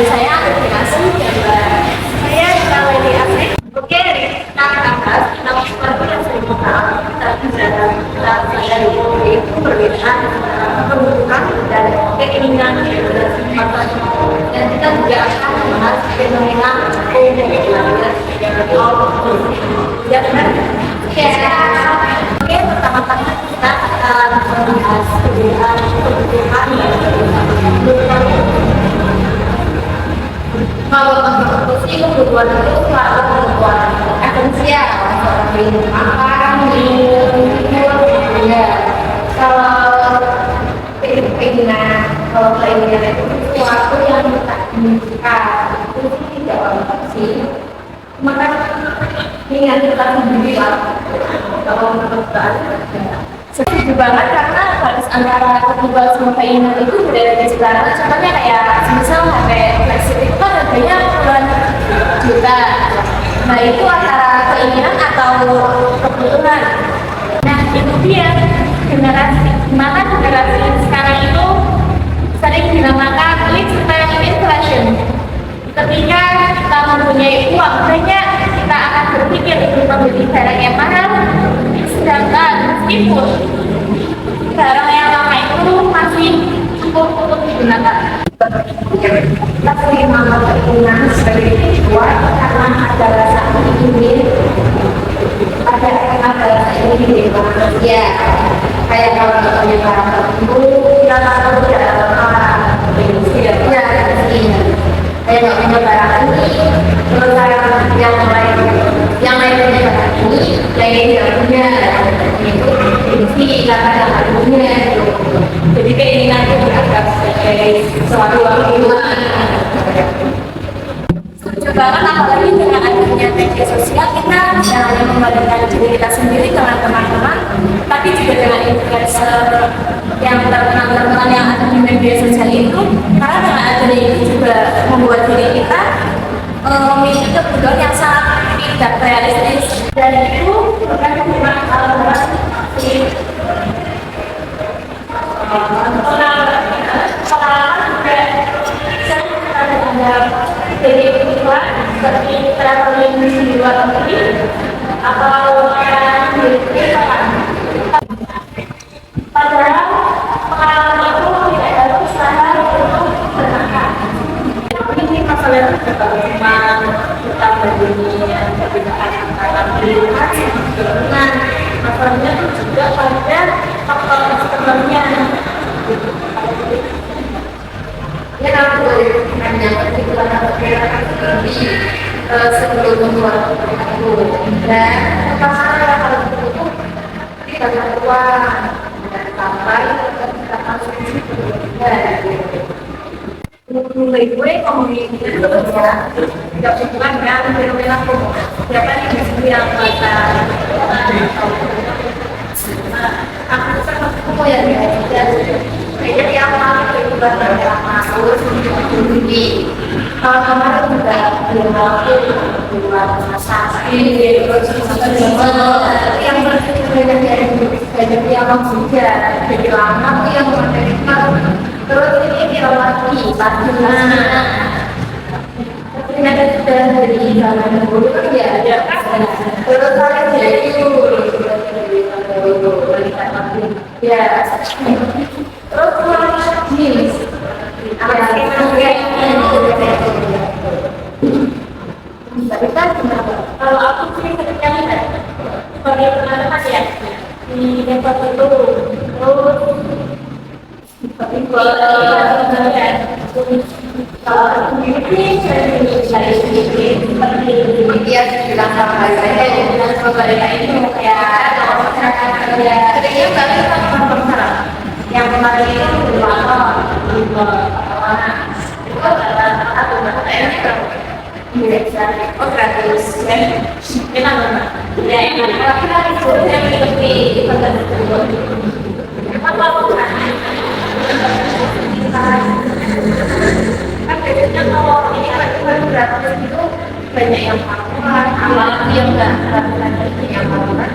saya aplikasi gambar. Saya kalau di Asri. Oke, kita akan bahas tentang sesuatu yang sering kita bicara saya itu perbedaan kebutuhan dan keinginan generasi masa depan. Dan kita juga akan membahas fenomena ya benar? Oke, pertama-tama kita akan membahas perbedaan kebutuhan dan kebutuhan. Kalau sih kebutuhan itu selalu kebutuhan esensial, seperti makan, minum, ya. Kalau keinginan itu sesuatu yang kita inginkan, itu tidak apa sih. Maka ingat kita sendiri lah. Kalau kebutuhan setuju banget karena garis antara kebutuhan sama keinginan itu beda-beda sekarang. Contohnya kayak misal HP flagship itu kan harganya puluhan juta. Nah itu antara keinginan atau kebutuhan. Nah itu dia generasi sekarang itu sering dinamakan lifestyle inflation. Ketika kita mempunyai uang banyak, kita akan berpikir untuk membeli barang yang mahal. Sedangkan meskipun barang yang lama itu masih cukup untuk digunakan. Kita sering menganggap keinginan sebagai tujuan karena ada rasa ingin, ada rasa ingin di manusia. Kayak kalau kita punya barang tertentu, kita tahu tidak ada orang tidak punya keinginan. Saya nggak punya barang ini, terus saya yang lain punya barang ini, yang tidak punya itu fungsi karena yang nggak punya. Jadi keinginan itu dianggap sebagai suatu kebutuhan. Setuju banget, apalagi dengan adanya media sosial, kita tidak hanya membandingkan diri kita sendiri dengan teman-teman, tapi juga dengan influencer yang terkenal yang ada di media sosial itu. Karena dengan adanya itu juga membuat diri kita memiliki kebutuhan yang sangat tidak realistis, dan itu bukan cuma alat-alat seperti pengalaman juga sering kita ada dari kebutuhan seperti traveling di luar negeri atau yang di padahal pengalaman itu tidak ada usaha untuk bertahan. Ini masalah itu bukan cuma kita berdiri perbedaan antara pilihan dengan masalahnya itu juga pada faktor eksternalnya. Ya kalau boleh hanya kebutuhan atau kira-kira sebelum membuat itu, dan masalah kalau itu kita uang dan sampai kita konsumsi mulai gue ngomongin itu ya tidak hubungan dengan fenomena siapa nih di sini yang baca aku ketemu ya kayaknya yang paling kehidupan yang masuk di kemarin juga belum aku buat saksi terus yang banyak yang juga jadi lama yang menerima. Terus ini lagi bagaimana ternyata sudah dari zaman dulu ya terus saya jadi ya terus jenis tapi kan kalau aku sih ketika lihat sebagai pengalaman ya di depot itu terus tapi kalau ini saya sedikit seperti dia bilang sama saya dengan pemerintah itu kayak masyarakat kerja ketika balik sama masyarakat yang kemarin itu di mana itu adalah satu mata oh gratis ya kita nggak ya yang kita itu yang lebih apa kan biasanya kalau ini kan gratis itu banyak yang melakukan apalagi yang nggak gratis yang melakukan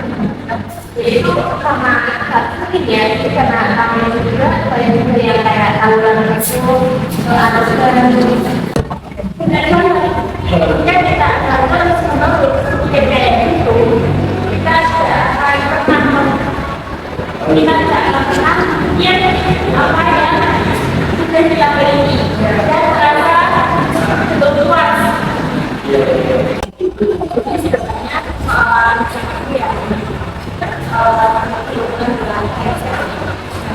itu karena mungkin ya itu karena kami juga banyak yang kayak tahunan itu atau sekarang Dari mana? Ya kita harus membangun DPR itu kita akan pernah kita tidak pernah yang apa yang sudah kita beli dan terasa kebutuhan sebenarnya soal ya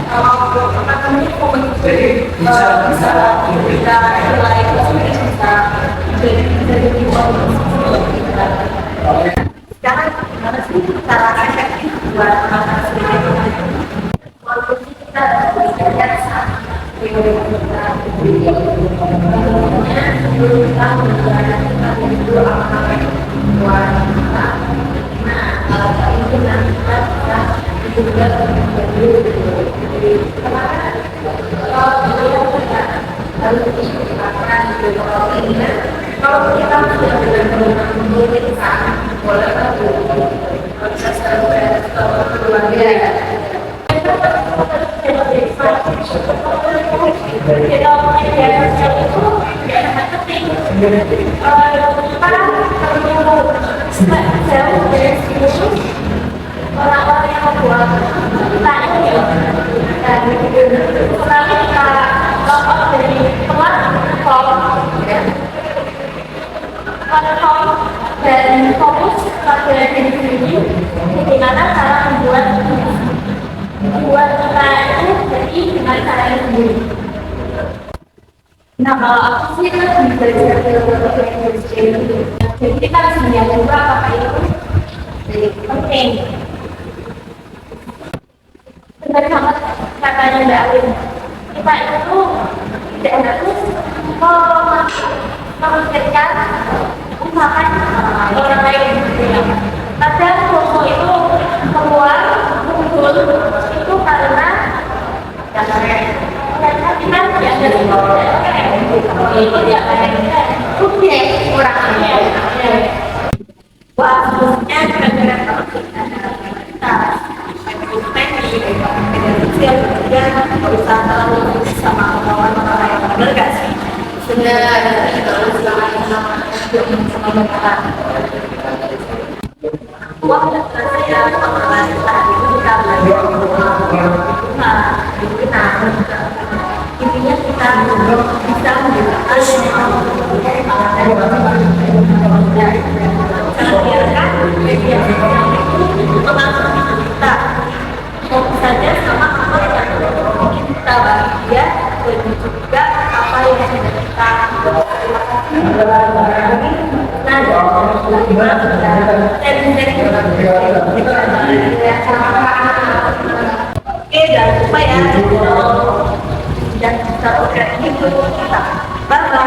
kalau kami komunikasi bisa kita mulai bisa jadi sekarang gimana sih cara efektif buat mengatasi walaupun kita bisa lihat teori kita sebelum kita menjalankan itu apa buat kita. Nah kalau ini nanti kita bisa juga menjadi kemarin kalau kita harus dilakukan kalau ini kalau kita sudah benar-benar kita boleh proses keluarga orang-orang yang membuat tanya dan selalu kita lolos dari platform dan fokus pada diri sendiri bagaimana cara membuat kita itu jadi dengan cara yang sendiri. Nah kalau aku sih kan belajar jadi kita harus melihat juga apakah itu jadi penting. Benar banget katanya Mbak Alin, kita itu tidak harus memikirkan usahakan orang lain. Kadang fomo itu keluar muncul itu karena kita tidak itu dia subjek orangnya. Wah, khususnya gara-gara kita dan berusaha terlalu sama kawan-kawan yang benar gak sih? Benar, terus sama mereka. Wah, saya sama itu kita belajar. Nah, intinya kita bisa membedakan biarkan media sosial itu mengatur kita. Fokus saja sama apa yang bikin kita bahagia dan juga apa yang sudah kita oke, jangan lupa ya dan subscribe itu kita. Bye bye.